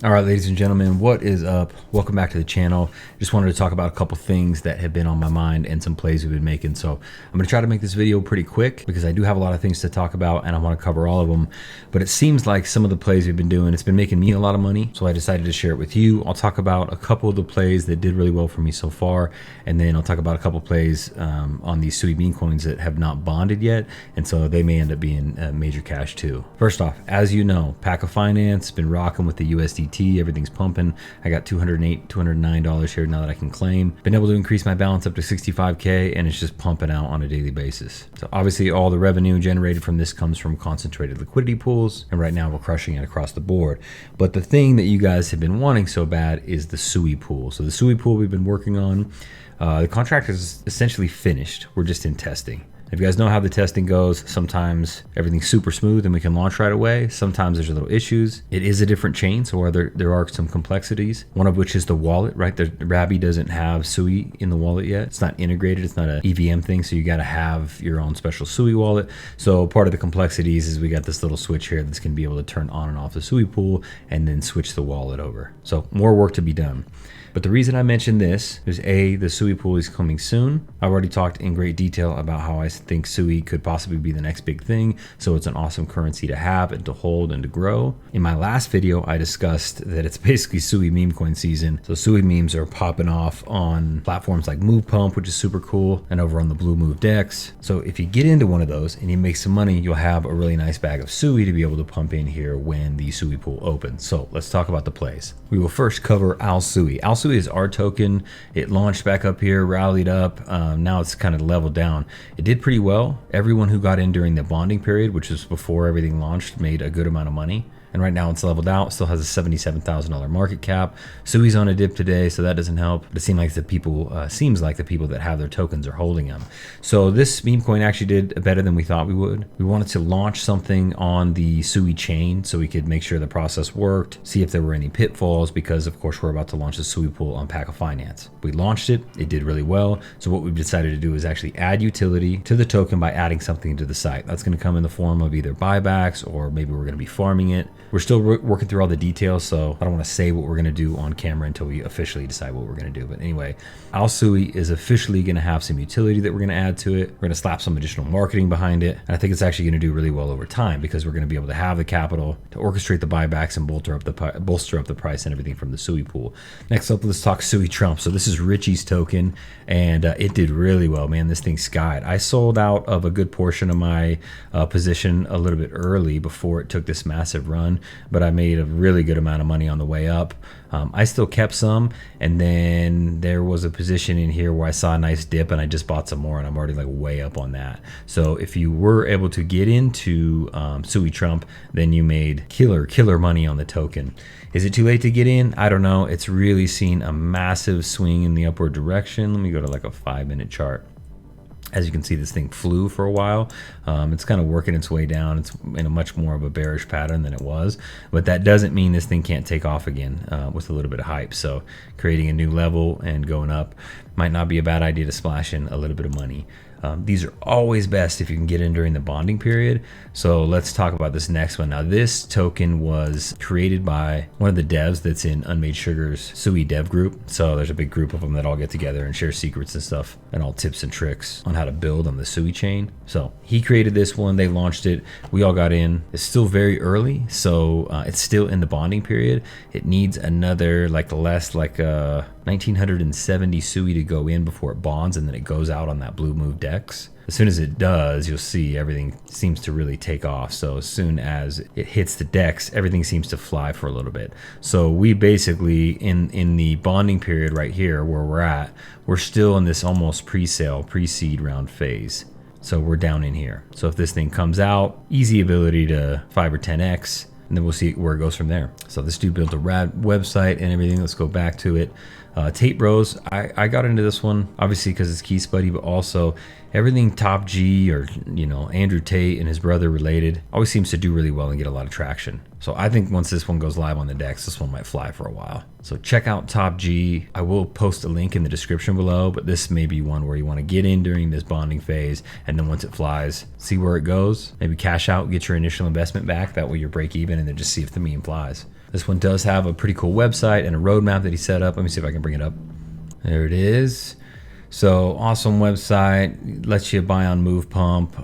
All right, ladies and gentlemen, what is up? Welcome back to the channel. Just wanted to talk about a couple things that have been on my mind and some plays we've been making. So I'm going to try to make this video pretty quick because I do have a lot of things to talk about and I want to cover all of them. But it seems like some of the plays we've been doing, it's been making me a lot of money. So I decided to share it with you. I'll talk about a couple of the plays that did really well for me so far. And then I'll talk about a couple plays on these Sui meme coins that have not bonded yet. And so they may end up being major cash too. First off, as you know, paca.finance, been rocking with the USDT. Everything's pumping. I got $208, $209 here now that I can claim. Been able to increase my balance up to 65K and it's just pumping out on a daily basis. So obviously all the revenue generated from this comes from concentrated liquidity pools. And right now we're crushing it across the board. But the thing that you guys have been wanting so bad is the Sui pool. So the Sui pool we've been working on, the contract is essentially finished. We're just in testing. If you guys know how the testing goes, sometimes everything's super smooth and we can launch right away. Sometimes there's a little issues. It is a different chain, so there are some complexities. One of which is the wallet, right? The Rabby doesn't have Sui in the wallet yet. It's not integrated. It's not an EVM thing, so you got to have your own special Sui wallet. So part of the complexities is we got this little switch here that's going to be able to turn on and off the Sui pool and then switch the wallet over. So more work to be done. But the reason I mentioned this is the Sui pool is coming soon. I've already talked in great detail about how I think Sui could possibly be the next big thing. So it's an awesome currency to have and to hold and to grow. In my last video, I discussed that it's basically Sui meme coin season. So Sui memes are popping off on platforms like Move Pump, which is super cool, and over on the Blue Move Dex. So if you get into one of those and you make some money, you'll have a really nice bag of Sui to be able to pump in here when the Sui pool opens. So let's talk about the plays. We will first cover Alui. Alui is our token. It launched back up here, rallied up. Now it's kind of leveled down. It did pretty well. Everyone who got in during the bonding period, which was before everything launched, made a good amount of money. And right now it's leveled out, still has a $77,000 market cap. Sui's on a dip today, so that doesn't help. But it seems like the people that have their tokens are holding them. So this meme coin actually did better than we thought we would. We wanted to launch something on the Sui chain so we could make sure the process worked, see if there were any pitfalls, because of course we're about to launch the Sui pool on paca.finance. We launched it, it did really well. So what we've decided to do is actually add utility to the token by adding something to the site. That's gonna come in the form of either buybacks or maybe we're gonna be farming it. We're still working through all the details, so I don't want to say what we're going to do on camera until we officially decide what we're going to do. But anyway, Sui is officially going to have some utility that we're going to add to it. We're going to slap some additional marketing behind it. And I think it's actually going to do really well over time because we're going to be able to have the capital to orchestrate the buybacks and bolster up the price and everything from the Sui pool. Next up, let's talk Sui Trump. So this is Richie's token, and it did really well, man. This thing skied. I sold out of a good portion of my position a little bit early before it took this massive run. But I made a really good amount of money on the way up. I still kept some, and then there was a position in here where I saw a nice dip and I just bought some more, and I'm already like way up on that. So if you were able to get into Sui Trump, then you made killer money on the token. Is it too late to get in? I don't know. It's really seen a massive swing in the upward direction. Let me go to like a 5-minute chart. As you can see, this thing flew for a while. It's kind of working its way down. It's in a much more of a bearish pattern than it was, but that doesn't mean this thing can't take off again with a little bit of hype. So creating a new level and going up might not be a bad idea to splash in a little bit of money. These are always best if you can get in during the bonding period. So let's talk about this next one. Now this token was created by one of the devs that's in Unmade Sugar's Sui dev group. So there's a big group of them that all get together and share secrets and stuff and all tips and tricks on how to build on the Sui chain. So he created this one, they launched it, we all got in. It's still very early, so it's still in the bonding period. It needs another less 1970 Sui to go in before it bonds, and then it goes out on that Blue Move Dex. As soon as it does, you'll see everything seems to really take off. So as soon as it hits the DEX, everything seems to fly for a little bit. So we basically, in the bonding period right here where we're at, we're still in this almost pre-sale, pre-seed round phase. So we're down in here. So if this thing comes out, easy ability to 5 or 10x, and then we'll see where it goes from there. So this dude built a rad website and everything. Let's go back to it. Tate Bros, I got into this one obviously because it's Keith's buddy, but also everything Top G or Andrew Tate and his brother related always seems to do really well and get a lot of traction. So I think once this one goes live on the DEX, this one might fly for a while. So check out Top G. I will post a link in the description below, but this may be one where you want to get in during this bonding phase, and then once it flies, see where it goes. Maybe cash out, get your initial investment back. That way you're break even, and then just see if the meme flies. This one does have a pretty cool website and a roadmap that he set up. Let me see if I can bring it up. There it is. So awesome website, lets you buy on Move Pump.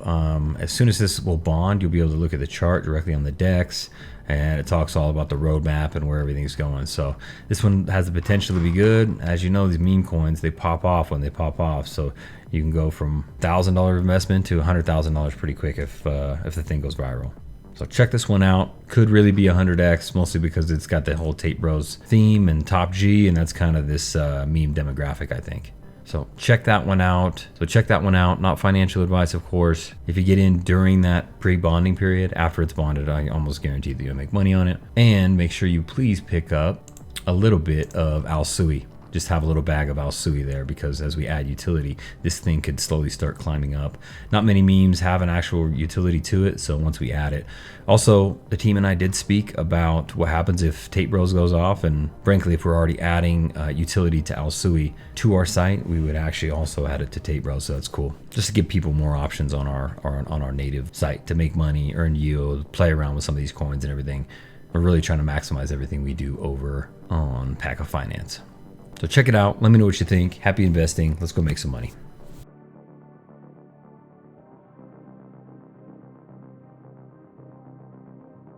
As soon as this will bond, you'll be able to look at the chart directly on the DEX, and it talks all about the roadmap and where everything's going. So this one has the potential to be good. As you know, these meme coins, they pop off when they pop off. So you can go from $1,000 investment to $100,000 pretty quick if the thing goes viral. So check this one out. Could really be 100x, mostly because it's got the whole Tate Bros theme and Top G, and that's kind of this meme demographic, I think. So check that one out. Not financial advice, of course. If you get in during that pre-bonding period, after it's bonded, I almost guarantee that you'll make money on it. And make sure you please pick up a little bit of Sui. Just have a little bag of Sui there, because as we add utility, this thing could slowly start climbing up. Not many memes have an actual utility to it, so once we add it. Also, the team and I did speak about what happens if Tate Bros goes off, and frankly, if we're already adding utility to Sui to our site, we would actually also add it to Tate Bros, so that's cool. Just to give people more options on our native site to make money, earn yield, play around with some of these coins and everything. We're really trying to maximize everything we do over on paca.finance. So check it out. Let me know what you think. Happy investing. Let's go make some money.